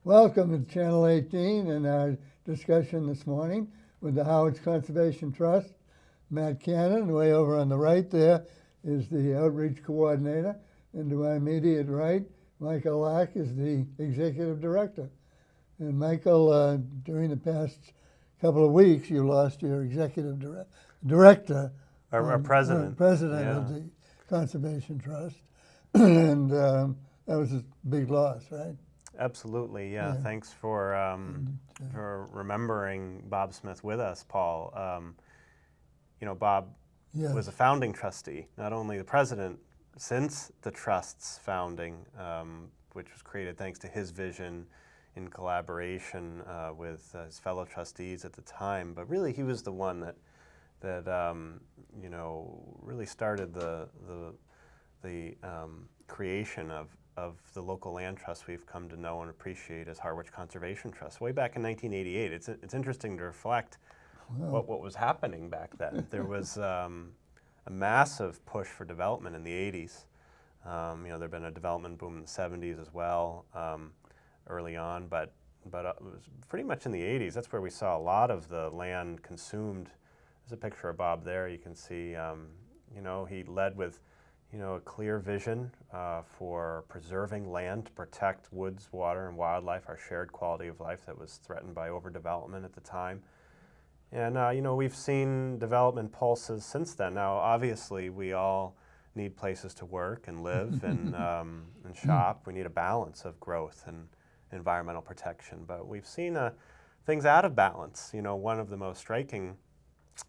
Welcome to Channel 18 and our discussion this morning with the Harwich Conservation Trust. Matt Cannon, way over on the right there, is the outreach coordinator. And to my immediate right, Michael Lach is the executive director. And Michael, during the past couple of weeks, you lost your executive director. Our president. President Yeah. of the Conservation Trust. And that was a big loss, right? Absolutely, yeah. Thanks for remembering Bob Smith with us, Paul. Bob was a founding trustee, not only the president since the trust's founding, which was created thanks to his vision in collaboration with his fellow trustees at the time, but really he was the one that really started the creation of the local land trust we've come to know and appreciate as Harwich Conservation Trust. Way back in 1988, it's interesting to reflect what was happening back then. There was a massive push for development in the 80s. There'd been a development boom in the 70s as well, early on, but it was pretty much in the 80s. That's where we saw a lot of the land consumed. There's a picture of Bob there. You can see, he led with a clear vision for preserving land to protect woods, water, and wildlife, our shared quality of life that was threatened by overdevelopment at the time. And, we've seen development pulses since then. Now, obviously, we all need places to work and live and shop. We need a balance of growth and environmental protection. But we've seen things out of balance. One of the most striking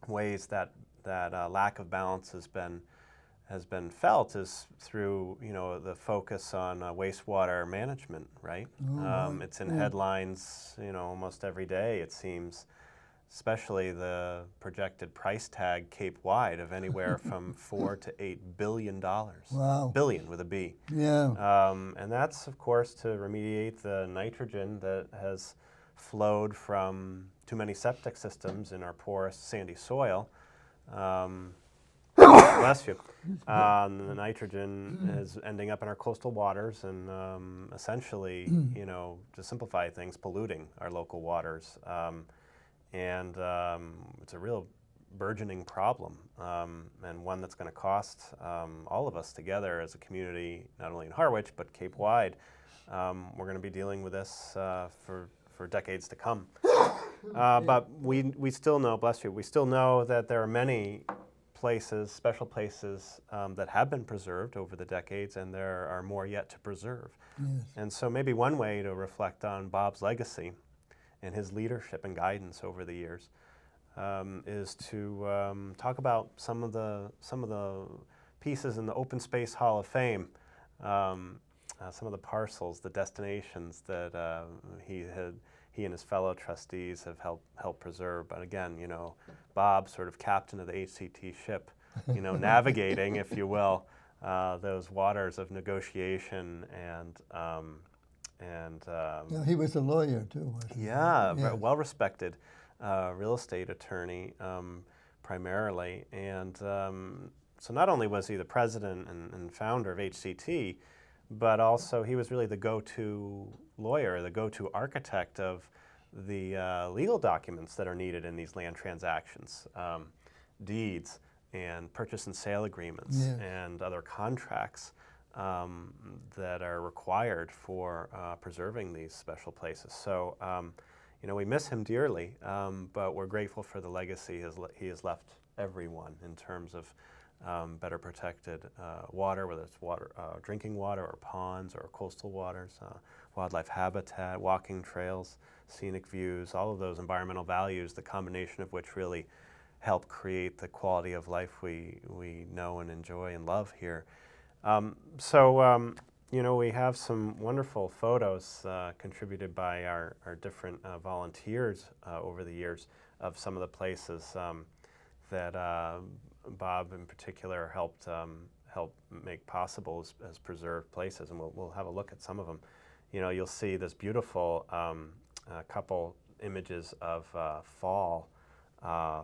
ways that lack of balance has been felt is through the focus on wastewater management, right? It's in headlines almost every day, it seems, especially the projected price tag Cape-wide of anywhere from $4 to $8 billion. Wow. Billion with a B. Yeah. And that's, of course, to remediate the nitrogen that has flowed from too many septic systems in our porous sandy soil. Bless you. The nitrogen is ending up in our coastal waters and essentially, to simplify things, polluting our local waters. And it's a real burgeoning problem and one that's going to cost all of us together as a community, not only in Harwich, but Cape-wide. We're going to be dealing with this for decades to come. But we still know, bless you, we still know that there are many places, special places that have been preserved over the decades, and there are more yet to preserve. Yes. And so maybe one way to reflect on Bob's legacy and his leadership and guidance over the years is to talk about some of the pieces in the Open Space Hall of Fame, some of the parcels, the destinations that he and his fellow trustees have helped preserve. But again, Bob, sort of captain of the HCT ship, navigating, if you will, those waters of negotiation and He was a lawyer too, wasn't he? yeah, Yes. well-respected real estate attorney primarily. And so not only was he the president and founder of HCT, but also he was really the go-to lawyer, the go-to architect of the legal documents that are needed in these land transactions, deeds and purchase and sale agreements and other contracts that are required for preserving these special places. So, we miss him dearly, but we're grateful for the legacy he has left everyone in terms of better protected water, whether it's drinking water or ponds or coastal waters, wildlife habitat, walking trails, scenic views, all of those environmental values, the combination of which really help create the quality of life we know and enjoy and love here. We have some wonderful photos contributed by our different volunteers over the years of some of the places that Bob in particular helped make possible as preserved places, and we'll have a look at some of them. You'll see this beautiful couple images of fall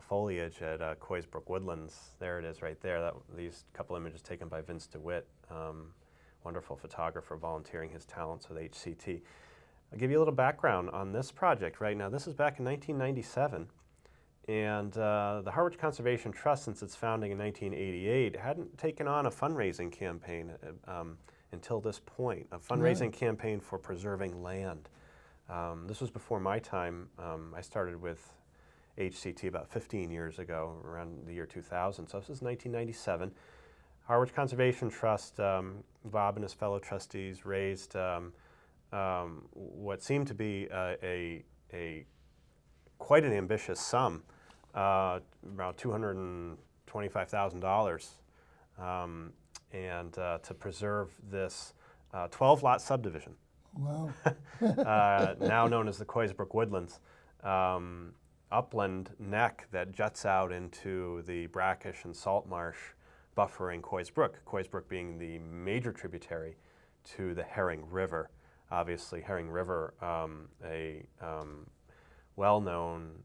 foliage at Coysbrook Woodlands. There it is right there. These couple images taken by Vince DeWitt, wonderful photographer volunteering his talents with HCT. I'll give you a little background on this project right now. This is back in 1997, and the Harwich Conservation Trust, since its founding in 1988, hadn't taken on a fundraising campaign until this point, a fundraising campaign for preserving land. This was before my time. I started with HCT about 15 years ago, around the year 2000, so this is 1997. Harwich Conservation Trust, Bob and his fellow trustees raised what seemed to be quite an ambitious sum, about $225,000, and to preserve this 12-lot subdivision, Wow. now known as the Coysbrook Woodlands, upland neck that juts out into the brackish and salt marsh buffering Coysbrook being the major tributary to the Herring River. Obviously, Herring River, a well-known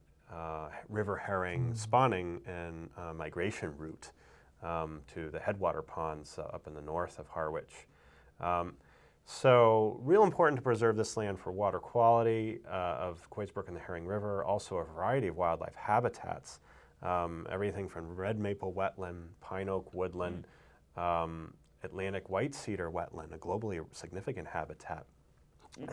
river herring spawning and migration route to the headwater ponds up in the north of Harwich. So real important to preserve this land for water quality of Coysbrook and the Herring River, also a variety of wildlife habitats, everything from red maple wetland, pine oak woodland, Atlantic white cedar wetland, a globally significant habitat.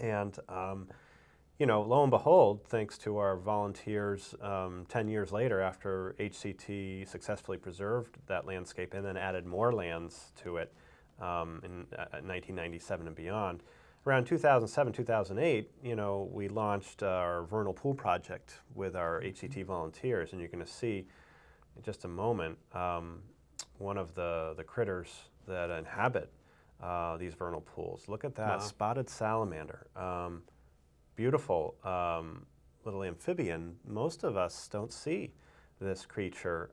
And lo and behold, thanks to our volunteers, 10 years later after HCT successfully preserved that landscape and then added more lands to it in 1997 and beyond, around 2007, 2008, we launched our vernal pool project with our HCT volunteers, and you're going to see in just a moment one of the critters that inhabit these vernal pools. Look at that, spotted salamander. Beautiful little amphibian. Most of us don't see this creature,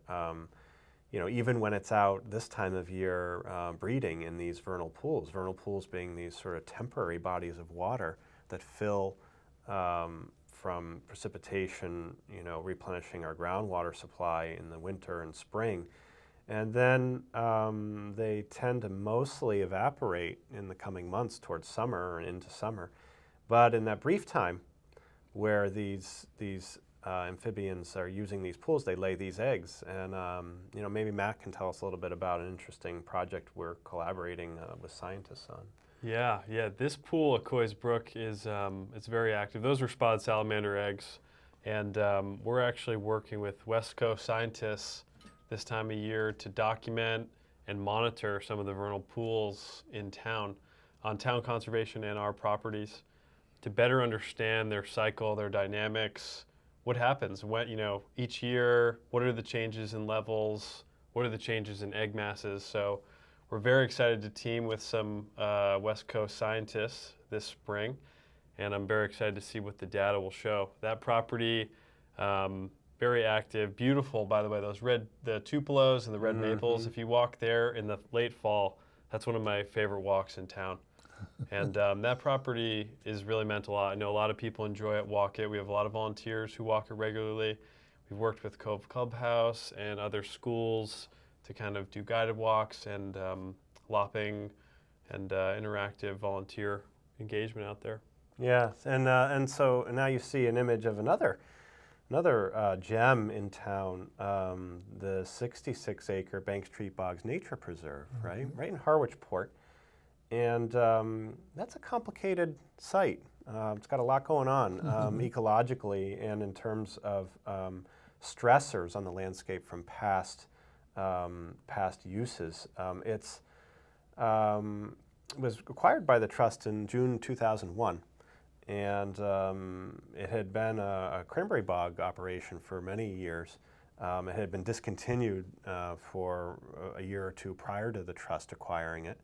even when it's out this time of year breeding in these vernal pools being these sort of temporary bodies of water that fill from precipitation, replenishing our groundwater supply in the winter and spring. And then they tend to mostly evaporate in the coming months towards summer and into summer. But in that brief time where these amphibians are using these pools, they lay these eggs. And maybe Matt can tell us a little bit about an interesting project we're collaborating with scientists on. Yeah. This pool at Coysbrook is it's very active. Those are spotted salamander eggs, and we're actually working with West Coast scientists this time of year to document and monitor some of the vernal pools in town, on town conservation and our properties, to better understand their cycle, their dynamics, what happens when, each year, what are the changes in levels, what are the changes in egg masses. So we're very excited to team with some West Coast scientists this spring, and I'm very excited to see what the data will show. That property, very active, beautiful, by the way, the tupelos and the red maples. If you walk there in the late fall, that's one of my favorite walks in town. And that property is really meant a lot. I know a lot of people enjoy it, walk it. We have a lot of volunteers who walk it regularly. We've worked with Cove Clubhouse and other schools to kind of do guided walks and lopping and interactive volunteer engagement out there. Yeah, and so now you see an image of another gem in town, the 66-acre Bank Street Bogs Nature Preserve, right in Harwich Port. And that's a complicated site. It's got a lot going on ecologically and in terms of stressors on the landscape from past uses. It was acquired by the Trust in June 2001, and it had been a cranberry bog operation for many years. It had been discontinued for a year or two prior to the Trust acquiring it.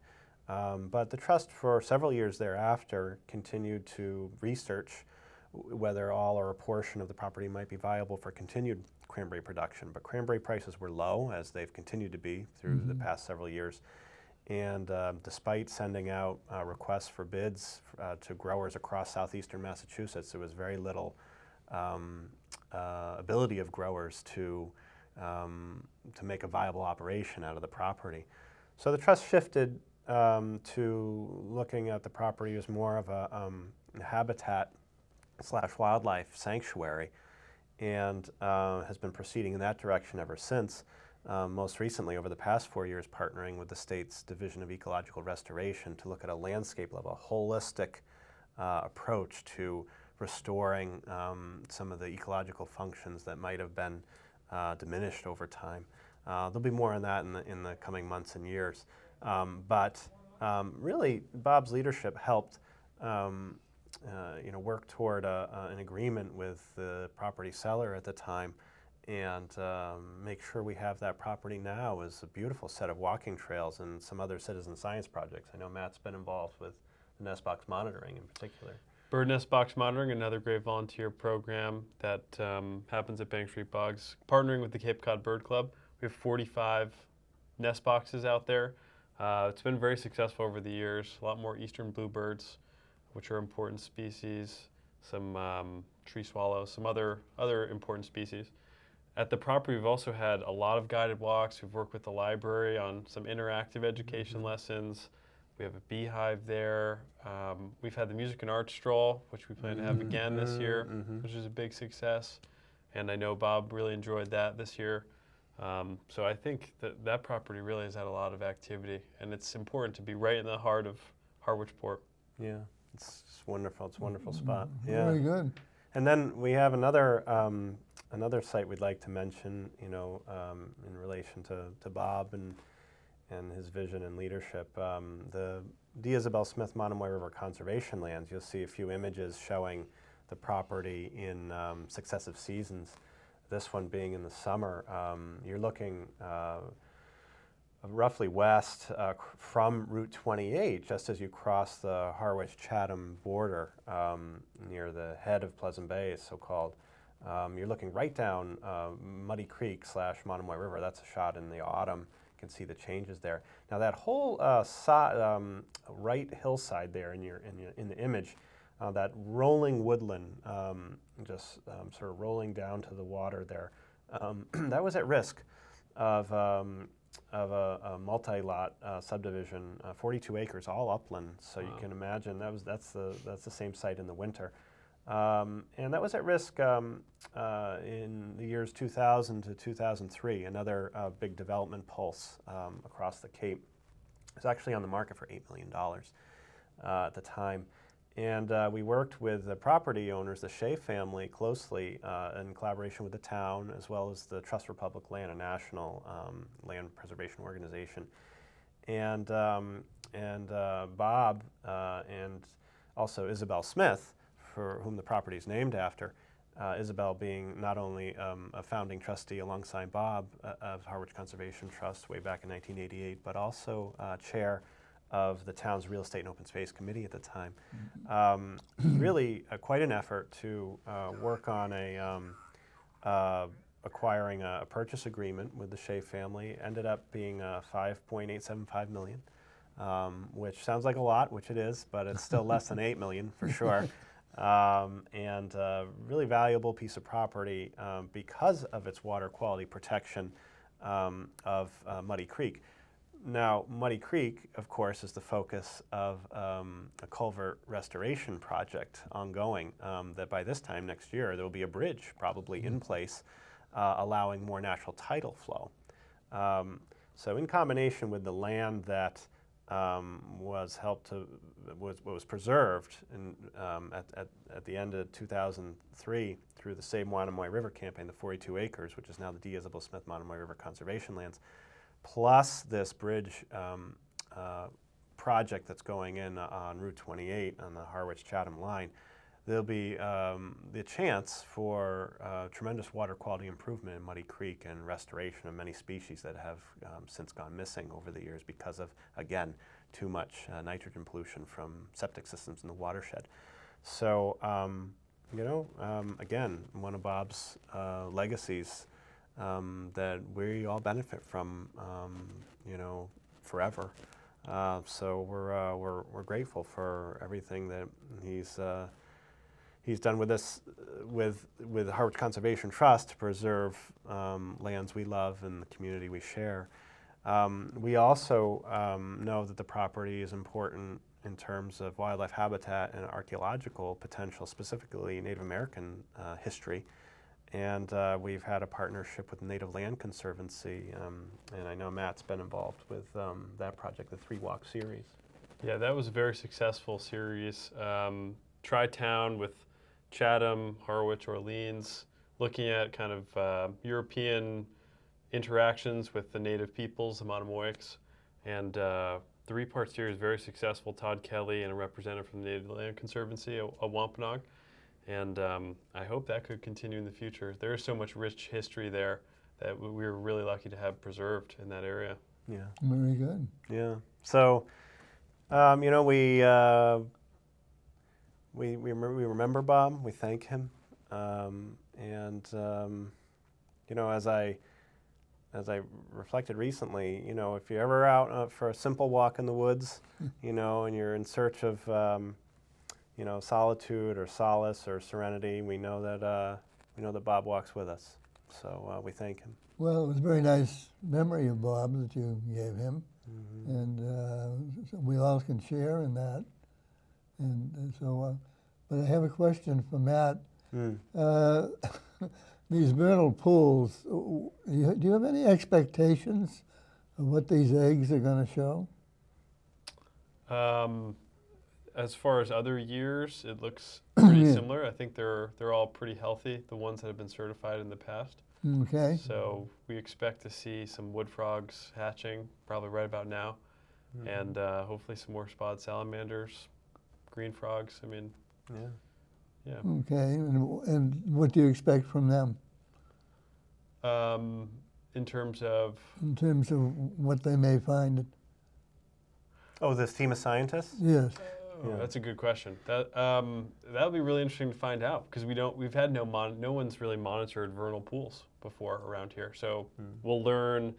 But the Trust, for several years thereafter, continued to research whether all or a portion of the property might be viable for continued cranberry production. But cranberry prices were low, as they've continued to be through the past several years. And despite sending out requests for bids to growers across southeastern Massachusetts, there was very little ability of growers to make a viable operation out of the property. So the Trust shifted to looking at the property as more of habitat / wildlife sanctuary, and has been proceeding in that direction ever since. Most recently, over the past 4 years, partnering with the state's Division of Ecological Restoration to look at a landscape level, a holistic approach to restoring some of the ecological functions that might have been diminished over time. There'll be more on that in the coming months and years. But really, Bob's leadership helped work toward an agreement with the property seller at the time, and make sure we have that property now as a beautiful set of walking trails and some other citizen science projects. I know Matt's been involved with the nest box monitoring in particular. Bird nest box monitoring, another great volunteer program that happens at Bank Street Bogs, partnering with the Cape Cod Bird Club. We have 45 nest boxes out there. It's been very successful over the years. A lot more eastern bluebirds, which are important species, some tree swallows, some other important species. At the property, we've also had a lot of guided walks. We've worked with the library on some interactive education lessons. We have a beehive there. We've had the music and art stroll, which we plan to have again this year, which is a big success. And I know Bob really enjoyed that this year. So I think that property really has had a lot of activity, and it's important to be right in the heart of Harwich Port. Yeah, it's wonderful. It's a wonderful spot. Yeah. Very good. And then we have another site we'd like to mention, in relation to Bob and his vision and leadership. The D. Isabel Smith Monomoy River Conservation Lands. You'll see a few images showing the property in successive seasons. This one being in the summer. You're looking roughly west from Route 28, just as you cross the Harwich-Chatham border near the head of Pleasant Bay, so-called. You're looking right down Muddy Creek / Monomoy River. That's a shot in the autumn. You can see the changes there. Now that whole right hillside there in the image, that rolling woodland, just sort of rolling down to the water there, that was at risk of a multi-lot subdivision, 42 acres, all upland. So you can imagine that's the same site in the winter, and that was at risk in the years 2000 to 2003. Another big development pulse across the Cape. It was actually on the market for $8 million at the time. And we worked with the property owners, the Shea family, closely in collaboration with the town, as well as the Trust for Public Land, a national land preservation organization. And Bob and also Isabel Smith, for whom the property is named after, Isabel being not only a founding trustee alongside Bob of Harwich Conservation Trust way back in 1988, but also chair of the town's Real Estate and Open Space Committee at the time. Really quite an effort to work on acquiring a purchase agreement with the Shea family. Ended up being $5.875 million, which sounds like a lot, which it is, but it's still less than $8 million for sure. And really valuable piece of property because of its water quality protection of Muddy Creek. Now, Muddy Creek, of course, is the focus of a culvert restoration project ongoing, that by this time next year there will be a bridge probably in place, allowing more natural tidal flow. So in combination with the land that was preserved at the end of 2003 through the Save Monomoy River campaign, the 42 acres, which is now the D. Isabel Smith Monomoy River Conservation Lands, plus this bridge project that's going in on Route 28 on the Harwich-Chatham line, there'll be the chance for tremendous water quality improvement in Muddy Creek and restoration of many species that have since gone missing over the years because of, again, too much nitrogen pollution from septic systems in the watershed. So, again, one of Bob's legacies that we all benefit from, forever. So we're grateful for everything that he's done with us, with the Harwich Conservation Trust to preserve lands we love and the community we share. We also know that the property is important in terms of wildlife habitat and archaeological potential, specifically Native American history. And we've had a partnership with Native Land Conservancy, and I know Matt's been involved with that project, the 3-Walk series. Yeah, that was a very successful series. Tri-town with Chatham, Harwich, Orleans, looking at kind of European interactions with the native peoples, the Monomoics, and 3-part series, very successful. Todd Kelly and a representative from the Native Land Conservancy, a Wampanoag, and I hope that could continue in the future. There is so much rich history there that we were really lucky to have preserved in that area. Yeah. Very good. Yeah. So, you know, we remember Bob. We thank him, and you know, as I reflected recently, you know, if you're ever out for a simple walk in the woods, you know, and you're in search of, you know, solitude or solace or serenity, we know that Bob walks with us. So we thank him. Well, it was a very nice memory of Bob that you gave him, and so we all can share in that. And so, but I have a question for Matt. These vernal pools, do you have any expectations of what these eggs are going to show? As far as other years, it looks pretty similar. I think they're all pretty healthy, the ones that have been certified in the past. Okay. So we expect to see some wood frogs hatching probably right about now, and hopefully some more spotted salamanders, green frogs. I mean, yeah. Okay, and what do you expect from them? In terms of? In terms of what they may find. Oh, this team of scientists? Yes. Oh, that's a good question. That'll be really interesting to find out, because we've had no one's really monitored vernal pools before around here. So we'll learn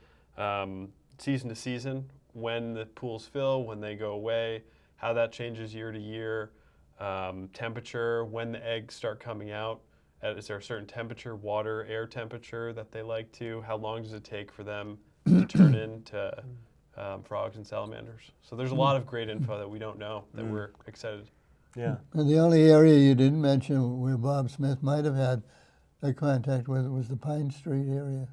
season to season when the pools fill, when they go away, how that changes year to year, temperature, when the eggs start coming out. Is there a certain temperature, water, air temperature that they like to? How long does it take for them to turn into frogs and salamanders? So there's a lot of great info that we don't know that we're excited. Yeah. And the only area you didn't mention where Bob Smith might have had a contact with was the Pine Street area.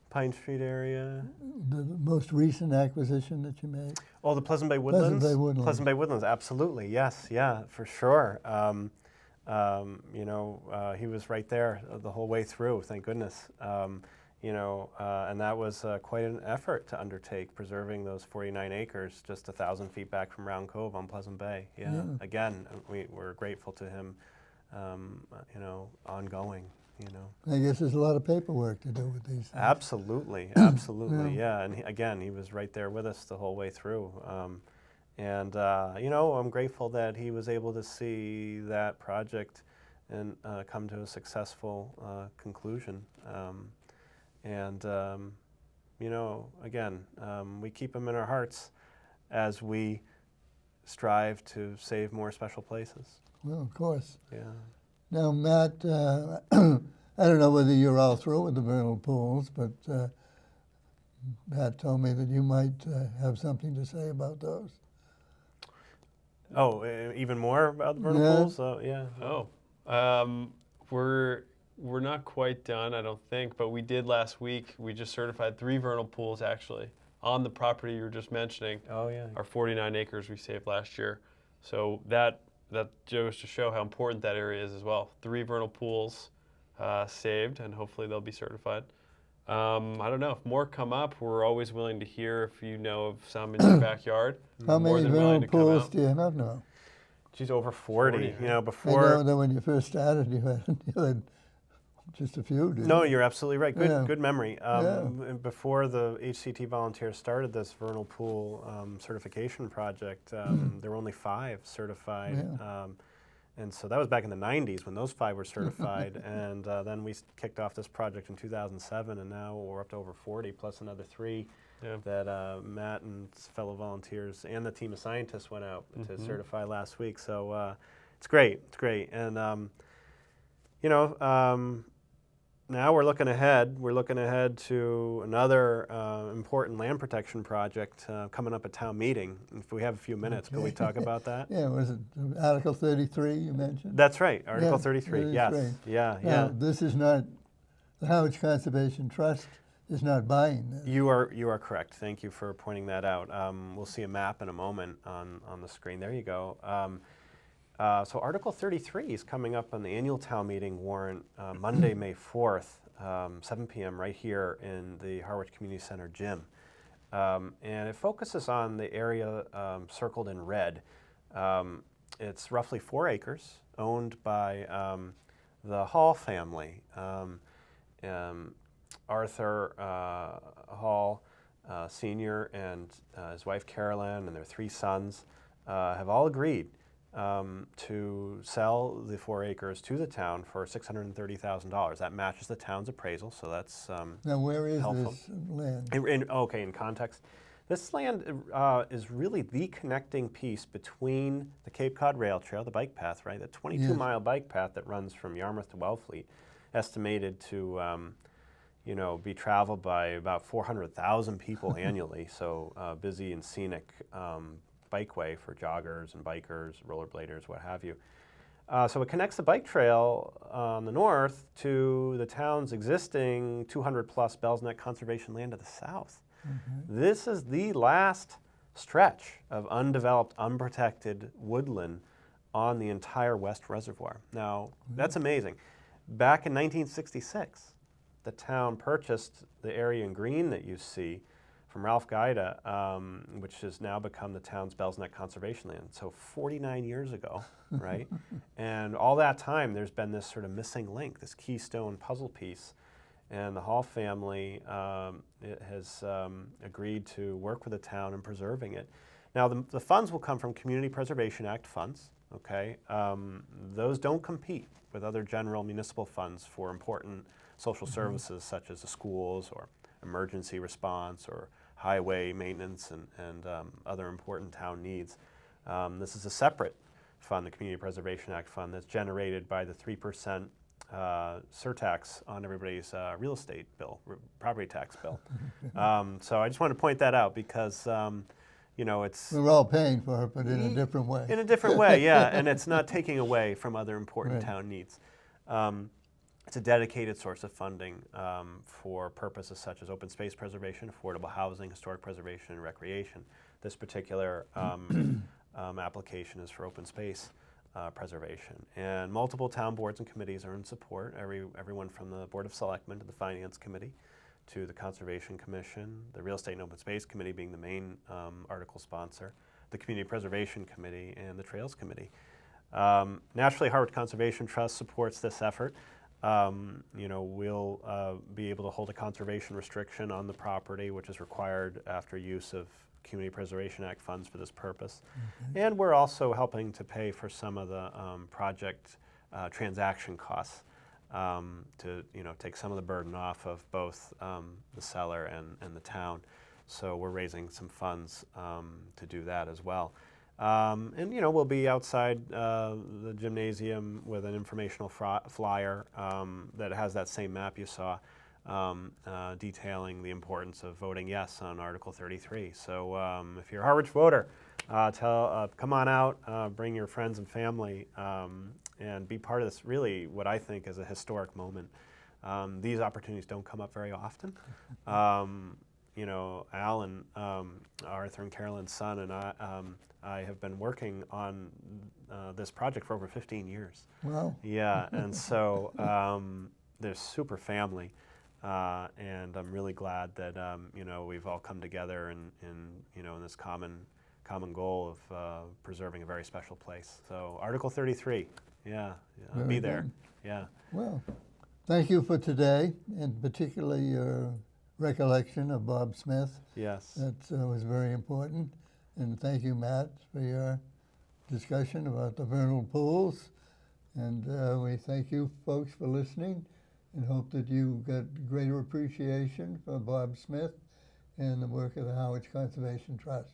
Pine Street area. The most recent acquisition that you made. Oh, the Pleasant Bay Woodlands? Pleasant Bay Woodlands. Pleasant Bay Woodlands, absolutely, yes, yeah, for sure. You know, he was right there the whole way through, thank goodness. You know, and that was quite an effort to undertake, preserving those 49 acres just 1,000 feet back from Round Cove on Pleasant Bay. Yeah. Again, we're grateful to him, you know, ongoing. You know, I guess there's a lot of paperwork to do with these things. Absolutely, absolutely, yeah. And again, he was right there with us the whole way through. And you know, I'm grateful that he was able to see that project and come to a successful conclusion. And you know, again, we keep him in our hearts as we strive to save more special places. Well, of course. Yeah. Now, Matt, I don't know whether you're all through with the vernal pools, but Matt told me that you might have something to say about those. Oh, even more about the vernal pools? Yeah. Oh, we're not quite done, I don't think, but we did last week. We just certified 3 vernal pools, actually, on the property you were just mentioning. Oh, yeah. Our 49 acres we saved last year. So that goes to show how important that area is as well. 3 vernal pools saved, and hopefully they'll be certified. I don't know. If more come up, we're always willing to hear if you know of some in your backyard. How More many than willing vernal to come pools out. do you have now? She's over 40. 40, You know, I before. know that when you first started, you had just a few, didn't No, you? you're absolutely right. Good, Yeah. good memory. Yeah. Before the HCT volunteers started this vernal pool certification project, there were only 5 certified. Yeah. And so that was back in the 90s when those 5 were certified. And then we kicked off this project in 2007, and now we're up to over 40, plus another 3 that Matt and fellow volunteers and the team of scientists went out to certify last week. So it's great. It's great. And, you know, now we're looking ahead. We're looking ahead to another important land protection project coming up at town meeting. If we have a few minutes, could we talk about that? Yeah, was it Article 33 you mentioned? That's right, Article Yeah, 33. Yes, right. yeah, Now, yeah. this is not, the Harwich Conservation Trust is not buying this. You are correct. Thank you for pointing that out. We'll see a map in a moment on the screen. There you go. So Article 33 is coming up on the annual town meeting warrant Monday, May 4th, 7 p.m. right here in the Harwich Community Center gym. And it focuses on the area circled in red. It's roughly 4 acres, owned by the Hall family. Arthur Hall Sr. and his wife Carolyn and their 3 sons have all agreed to sell the 4 acres to the town for $630,000. That matches the town's appraisal, so that's Now, where is helpful. this land? Okay, in context, this land is really the connecting piece between the Cape Cod Rail Trail, the bike path, right? The 22-mile bike path that runs from Yarmouth to Wellfleet, estimated to be traveled by about 400,000 people annually. So busy and scenic bikeway for joggers and bikers, rollerbladers, what have you. So it connects the bike trail on the north to the town's existing 200-plus Bell's Neck conservation land to the south. This is the last stretch of undeveloped, unprotected woodland on the entire West Reservoir. Now, that's amazing. Back in 1966, the town purchased the area in green that you see from Ralph Gaida, which has now become the town's Bell's Neck Conservation Land. So 49 years ago, right? And all that time, there's been this sort of missing link, this keystone puzzle piece. And the Hall family has agreed to work with the town in preserving it. Now, the funds will come from Community Preservation Act funds, okay? Those don't compete with other general municipal funds for important social services such as the schools or emergency response or highway maintenance and other important town needs. This is a separate fund, the Community Preservation Act fund, that's generated by the 3% surtax on everybody's real estate bill, property tax bill. So I just want to point that out because it's... We're all paying for it, but in a different way. In a different way, yeah, and it's not taking away from other important town needs. It's a dedicated source of funding for purposes such as open space preservation, affordable housing, historic preservation, and recreation. This particular application is for open space preservation. And multiple town boards and committees are in support, everyone from the Board of Selectmen to the Finance Committee to the Conservation Commission, the Real Estate and Open Space Committee being the main article sponsor, the Community Preservation Committee, and the Trails Committee. Naturally, Harwich Conservation Trust supports this effort. We'll be able to hold a conservation restriction on the property, which is required after use of Community Preservation Act funds for this purpose. And we're also helping to pay for some of the project transaction costs to take some of the burden off of both the seller and the town. So we're raising some funds to do that as well. And we'll be outside the gymnasium with an informational flyer that has that same map you saw, detailing the importance of voting yes on Article 33. So if you're a Harwich voter, come on out, bring your friends and family, and be part of this really what I think is a historic moment. These opportunities don't come up very often. Al and Arthur and Carolyn's son and I have been working on this project for over 15 years. Wow. Yeah, and so they're super family, and I'm really glad that we've all come together in this common goal of preserving a very special place. So Article 33, yeah, be there. Good. Yeah. Well, thank you for today, and particularly your recollection of Bob Smith. Yes. That was very important. And thank you, Matt, for your discussion about the vernal pools. And we thank you folks for listening and hope that you got greater appreciation for Bob Smith and the work of the Harwich Conservation Trust.